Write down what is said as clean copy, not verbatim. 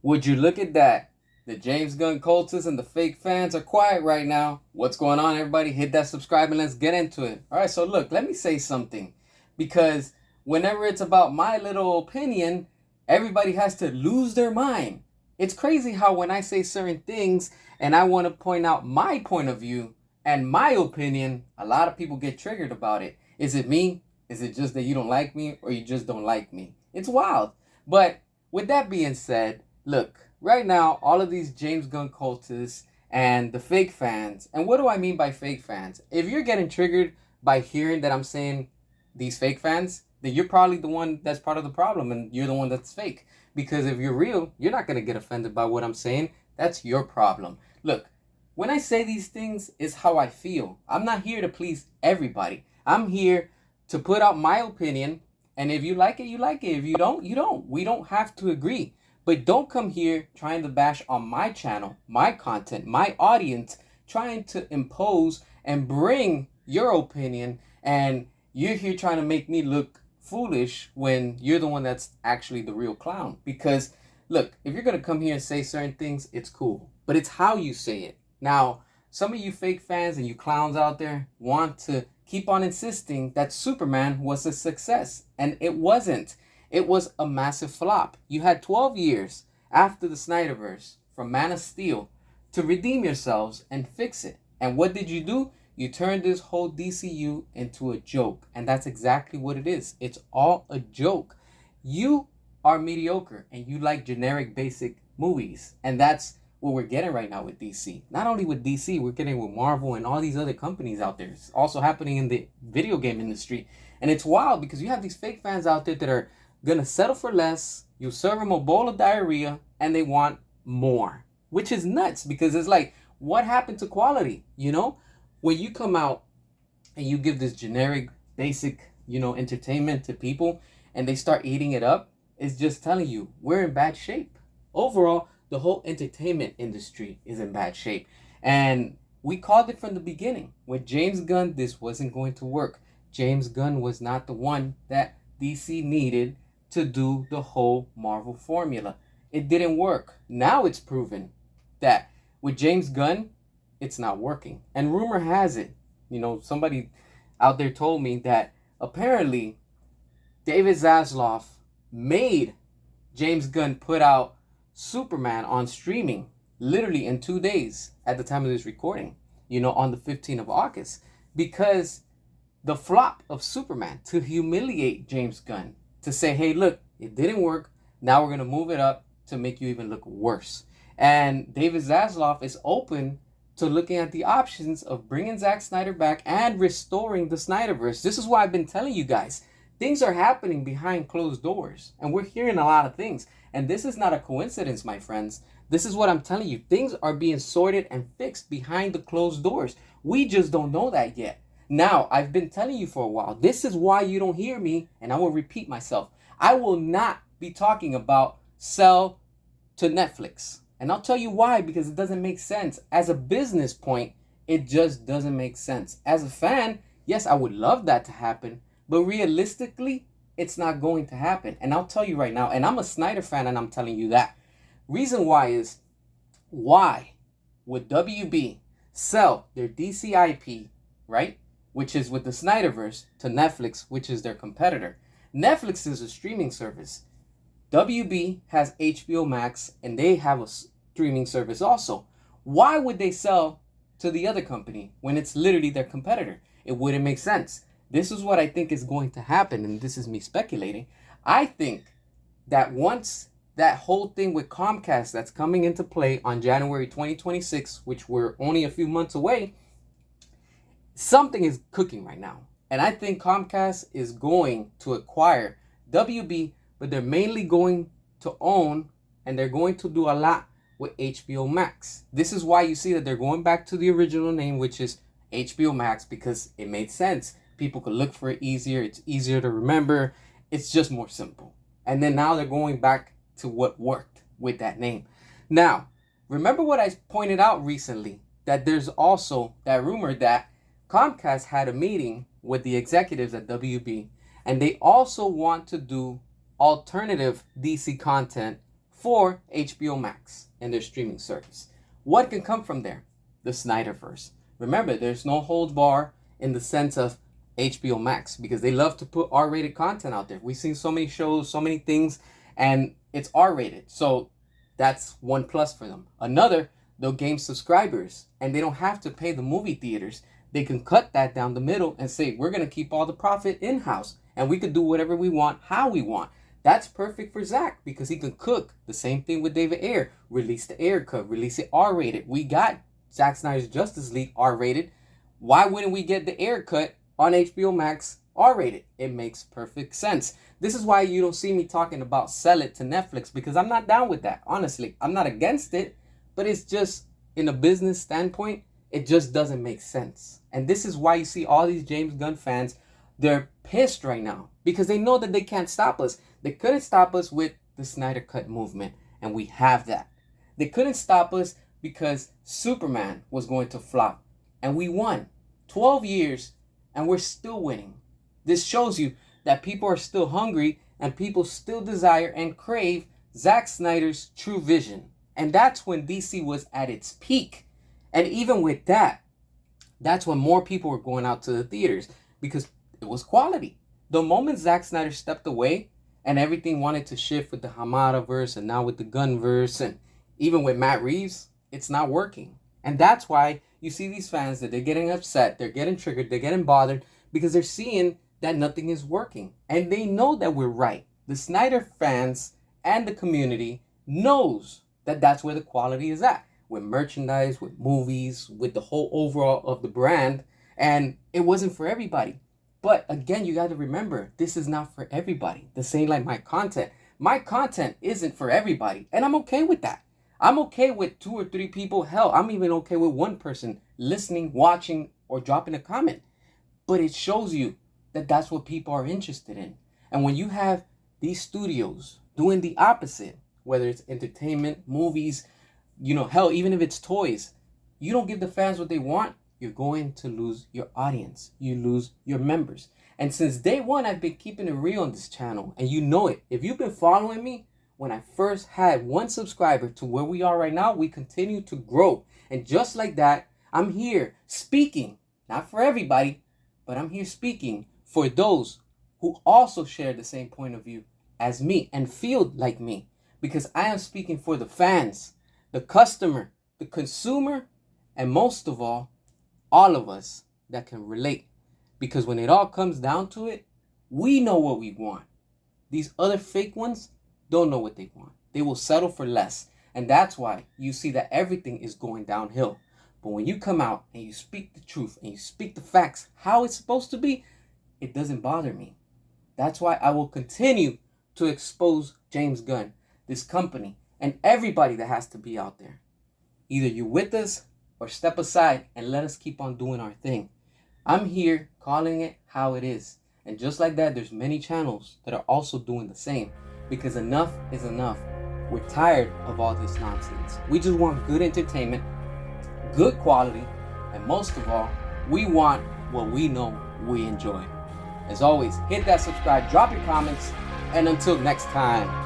Would you look at that? The James Gunn cultists and the fake fans are quiet right now. What's going on, everybody? Hit that subscribe and let's get into it. All right, so look, let me say something. Because whenever it's about my little opinion, everybody has to lose their mind. It's crazy how when I say certain things and I want to point out my point of view and my opinion, a lot of people get triggered about it. Is it me? Is it just that you don't like me or you just don't like me? It's wild. But with that being said, look, right now, all of these James Gunn cultists and the fake fans, and what do I mean by fake fans? If you're getting triggered by hearing that I'm saying these fake fans, then you're probably the one that's part of the problem and you're the one that's fake. Because if you're real, you're not going to get offended by what I'm saying. That's your problem. Look, when I say these things, it's how I feel. I'm not here to please everybody. I'm here to put out my opinion. And if you like it, you like it. If you don't, you don't. We don't have to agree. But don't come here trying to bash on my channel, my content, my audience, trying to impose and bring your opinion. And you're here trying to make me look foolish when you're the one that's actually the real clown. Because, look, if you're going to come here and say certain things, it's cool. But it's how you say it. Now, some of you fake fans and you clowns out there want to keep on insisting that Superman was a success. And it wasn't. It was a massive flop. You had 12 years after the Snyderverse from Man of Steel to redeem yourselves and fix it. And what did you do? You turned this whole DCU into a joke. And that's exactly what it is. It's all a joke. You are mediocre and you like generic basic movies. And that's what we're getting right now with DC. Not only with DC, we're getting with Marvel and all these other companies out there. It's also happening in the video game industry. And it's wild because you have these fake fans out there that are gonna settle for less. You serve them a bowl of diarrhea and they want more, which is nuts because it's like, what happened to quality? You know, when you come out and you give this generic basic, entertainment to people and they start eating it up, it's just telling you we're in bad shape. Overall, the whole entertainment industry is in bad shape. And we called it from the beginning. With James Gunn, this wasn't going to work. James Gunn was not the one that DC needed to do the whole Marvel formula. It didn't work. Now it's proven that with James Gunn, it's not working. And rumor has it, somebody out there told me that apparently David Zaslav made James Gunn put out Superman on streaming literally in 2 days at the time of this recording, on the 15th of August, because the flop of Superman to humiliate James Gunn, to say, hey, look, it didn't work. Now we're going to move it up to make you even look worse. And David Zaslav is open to looking at the options of bringing Zack Snyder back and restoring the Snyderverse. This is why I've been telling you guys, things are happening behind closed doors. And we're hearing a lot of things. And this is not a coincidence, my friends. This is what I'm telling you. Things are being sorted and fixed behind the closed doors. We just don't know that yet. Now, I've been telling you for a while, this is why you don't hear me, and I will repeat myself. I will not be talking about sell to Netflix. And I'll tell you why, because it doesn't make sense. As a business point, it just doesn't make sense. As a fan, yes, I would love that to happen, but realistically, it's not going to happen. And I'll tell you right now, and I'm a Snyder fan, and I'm telling you that. Reason why is, why would WB sell their DC IP, right? Which is with the Snyderverse, to Netflix, which is their competitor. Netflix is a streaming service. WB has HBO Max, and they have a streaming service also. Why would they sell to the other company when it's literally their competitor? It wouldn't make sense. This is what I think is going to happen, and this is me speculating. I think that once that whole thing with Comcast that's coming into play on January 2026, which we're only a few months away, something is cooking right now. And I think Comcast is going to acquire WB, but they're mainly going to own and they're going to do a lot with HBO Max. This is why you see that they're going back to the original name, which is HBO Max, because it made sense. People could look for it easier. It's easier to remember. It's just more simple. And then now they're going back to what worked with that name. Now, remember what I pointed out recently, that there's also that rumor that Comcast had a meeting with the executives at WB, and they also want to do alternative DC content for HBO Max and their streaming service. What can come from there? The Snyderverse. Remember, there's no hold bar in the sense of HBO Max because they love to put R-rated content out there. We've seen so many shows, so many things, and it's R-rated. So that's one plus for them. Another, they'll gain subscribers and they don't have to pay the movie theaters. They can cut that down the middle and say, we're going to keep all the profit in-house and we could do whatever we want, how we want. That's perfect for Zach because he can cook. The same thing with David Ayer. Release the Ayer cut, release it R-rated. We got Zack Snyder's Justice League R-rated. Why wouldn't we get the Ayer cut on HBO Max R-rated? It makes perfect sense. This is why you don't see me talking about sell it to Netflix because I'm not down with that. Honestly, I'm not against it, but it's just in a business standpoint, it just doesn't make sense. And this is why you see all these James Gunn fans, they're pissed right now because they know that they can't stop us. They couldn't stop us with the Snyder Cut movement, and we have that. They couldn't stop us because Superman was going to flop, and we won. 12 years, and we're still winning. This shows you that people are still hungry, and people still desire and crave Zack Snyder's true vision. And that's when DC was at its peak. And even with that, that's when more people were going out to the theaters because it was quality. The moment Zack Snyder stepped away and everything wanted to shift with the Hamada-verse and now with the Gunn-verse and even with Matt Reeves, it's not working. And that's why you see these fans that they're getting upset, they're getting triggered, they're getting bothered because they're seeing that nothing is working. And they know that we're right. The Snyder fans and the community knows that that's where the quality is at. With merchandise, with movies, with the whole overall of the brand. And it wasn't for everybody. But again, you got to remember, this is not for everybody. The same like my content. My content isn't for everybody. And I'm okay with that. I'm okay with 2 or 3 people. Hell, I'm even okay with one person listening, watching, or dropping a comment. But it shows you that that's what people are interested in. And when you have these studios doing the opposite, whether it's entertainment, movies, hell, even if it's toys, you don't give the fans what they want, you're going to lose your audience. You lose your members. And since day one, I've been keeping it real on this channel. And you know it. If you've been following me, when I first had 1 subscriber to where we are right now, we continue to grow. And just like that, I'm here speaking, not for everybody, but I'm here speaking for those who also share the same point of view as me and feel like me. Because I am speaking for the fans, the customer, the consumer, and most of all of us that can relate. Because when it all comes down to it, we know what we want. These other fake ones don't know what they want. They will settle for less. And that's why you see that everything is going downhill. But when you come out and you speak the truth and you speak the facts, how it's supposed to be, it doesn't bother me. That's why I will continue to expose James Gunn, this company, and everybody that has to be out there. Either you're with us or step aside and let us keep on doing our thing. I'm here calling it how it is. And just like that, there's many channels that are also doing the same. Because enough is enough. We're tired of all this nonsense. We just want good entertainment, good quality, and most of all, we want what we know we enjoy. As always, hit that subscribe, drop your comments, and until next time.